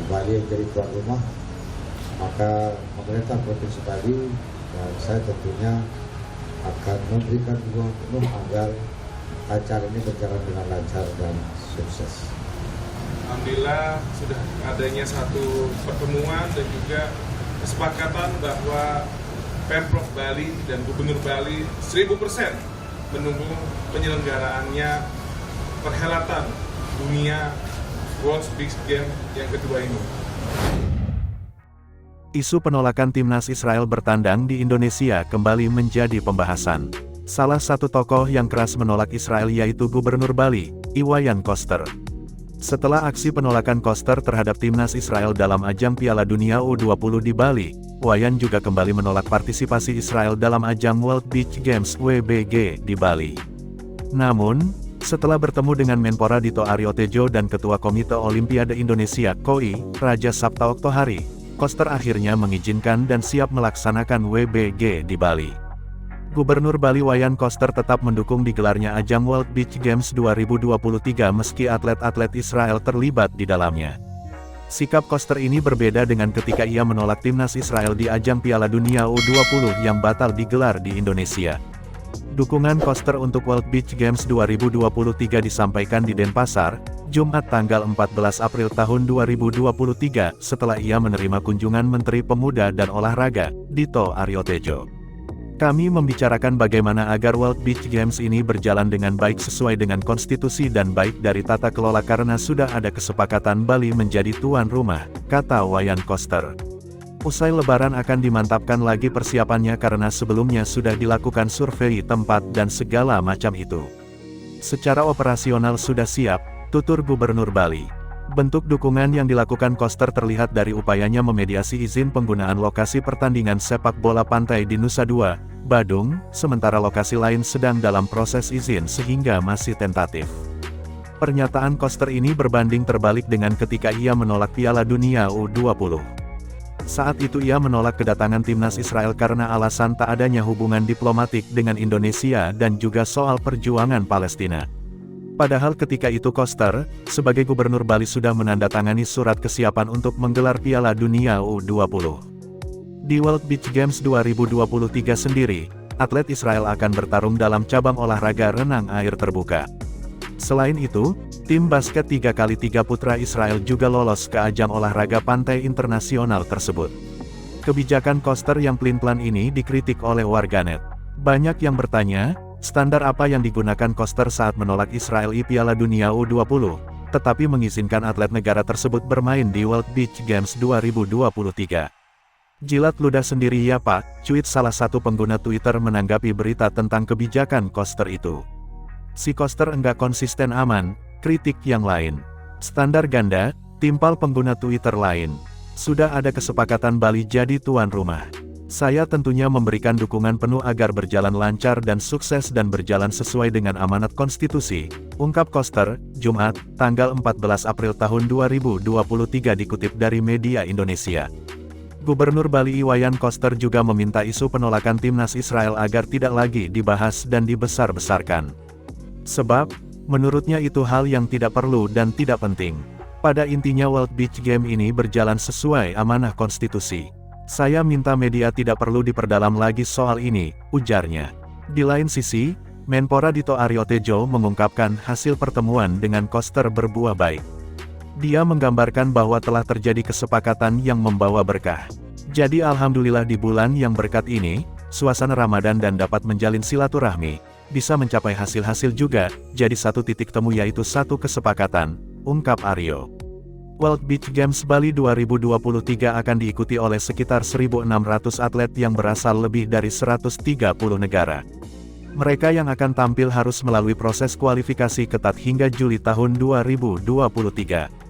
Bali yang jadi tuan rumah, maka pemerintah Provinsi Bali dan saya tentunya akan memberikan dukungan penuh agar acara ini berjalan dengan lancar dan sukses. Alhamdulillah sudah adanya satu pertemuan dan juga kesepakatan bahwa Pemprov Bali dan Gubernur Bali 1000% mendukung penyelenggaraannya perhelatan dunia World Beach Games yang kedua ini. Isu penolakan timnas Israel bertandang di Indonesia kembali menjadi pembahasan. Salah satu tokoh yang keras menolak Israel yaitu Gubernur Bali, Iwayan Koster. Setelah aksi penolakan Koster terhadap timnas Israel dalam ajang Piala Dunia U20 di Bali, Wayan juga kembali menolak partisipasi Israel dalam ajang World Beach Games (WBG) di Bali. Namun, setelah bertemu dengan Menpora Dito Aryo Tejo dan Ketua Komite Olimpiade Indonesia (KOI), Raja Sabta Oktohari, Koster akhirnya mengizinkan dan siap melaksanakan WBG di Bali. Gubernur Bali Wayan Koster tetap mendukung digelarnya ajang World Beach Games 2023 meski atlet-atlet Israel terlibat di dalamnya. Sikap Koster ini berbeda dengan ketika ia menolak timnas Israel di ajang Piala Dunia U20 yang batal digelar di Indonesia. Dukungan Koster untuk World Beach Games 2023 disampaikan di Denpasar, Jumat tanggal 14 April tahun 2023 setelah ia menerima kunjungan Menteri Pemuda dan Olahraga, Dito Aryo Tejo. Kami membicarakan bagaimana agar World Beach Games ini berjalan dengan baik sesuai dengan konstitusi dan baik dari tata kelola karena sudah ada kesepakatan Bali menjadi tuan rumah, kata Wayan Koster. Usai Lebaran akan dimantapkan lagi persiapannya karena sebelumnya sudah dilakukan survei tempat dan segala macam itu. Secara operasional sudah siap, tutur Gubernur Bali. Bentuk dukungan yang dilakukan Koster terlihat dari upayanya memediasi izin penggunaan lokasi pertandingan sepak bola pantai di Nusa Dua, Badung, sementara lokasi lain sedang dalam proses izin sehingga masih tentatif. Pernyataan Koster ini berbanding terbalik dengan ketika ia menolak Piala Dunia U20. Saat itu ia menolak kedatangan timnas Israel karena alasan tak adanya hubungan diplomatik dengan Indonesia dan juga soal perjuangan Palestina. Padahal ketika itu Koster, sebagai Gubernur Bali sudah menandatangani surat kesiapan untuk menggelar Piala Dunia U20. Di World Beach Games 2023 sendiri, atlet Israel akan bertarung dalam cabang olahraga renang air terbuka. Selain itu, tim basket 3x3 putra Israel juga lolos ke ajang olahraga pantai internasional tersebut. Kebijakan Koster yang pelin-pelan ini dikritik oleh warganet. Banyak yang bertanya, standar apa yang digunakan Koster saat menolak Israel di Piala Dunia U20, tetapi mengizinkan atlet negara tersebut bermain di World Beach Games 2023. Jilat ludah sendiri ya Pak, cuit salah satu pengguna Twitter menanggapi berita tentang kebijakan Koster itu. Si Koster enggak konsisten aman, kritik yang lain. Standar ganda, timpal pengguna Twitter lain. Sudah ada kesepakatan Bali jadi tuan rumah. Saya tentunya memberikan dukungan penuh agar berjalan lancar dan sukses dan berjalan sesuai dengan amanat konstitusi, ungkap Koster, Jumat, tanggal 14 April tahun 2023 dikutip dari media Indonesia. Gubernur Bali Iwayan Koster juga meminta isu penolakan timnas Israel agar tidak lagi dibahas dan dibesar-besarkan. Sebab, menurutnya itu hal yang tidak perlu dan tidak penting. Pada intinya World Beach Game ini berjalan sesuai amanah konstitusi. Saya minta media tidak perlu diperdalam lagi soal ini, ujarnya. Di lain sisi, Menpora Dito Aryo Tejo mengungkapkan hasil pertemuan dengan Koster berbuah baik. Dia menggambarkan bahwa telah terjadi kesepakatan yang membawa berkah. Jadi alhamdulillah di bulan yang berkat ini, suasana Ramadan dan dapat menjalin silaturahmi, bisa mencapai hasil-hasil juga, jadi satu titik temu yaitu satu kesepakatan, ungkap Aryo. World Beach Games Bali 2023 akan diikuti oleh sekitar 1.600 atlet yang berasal lebih dari 130 negara. Mereka yang akan tampil harus melalui proses kualifikasi ketat hingga Juli tahun 2023.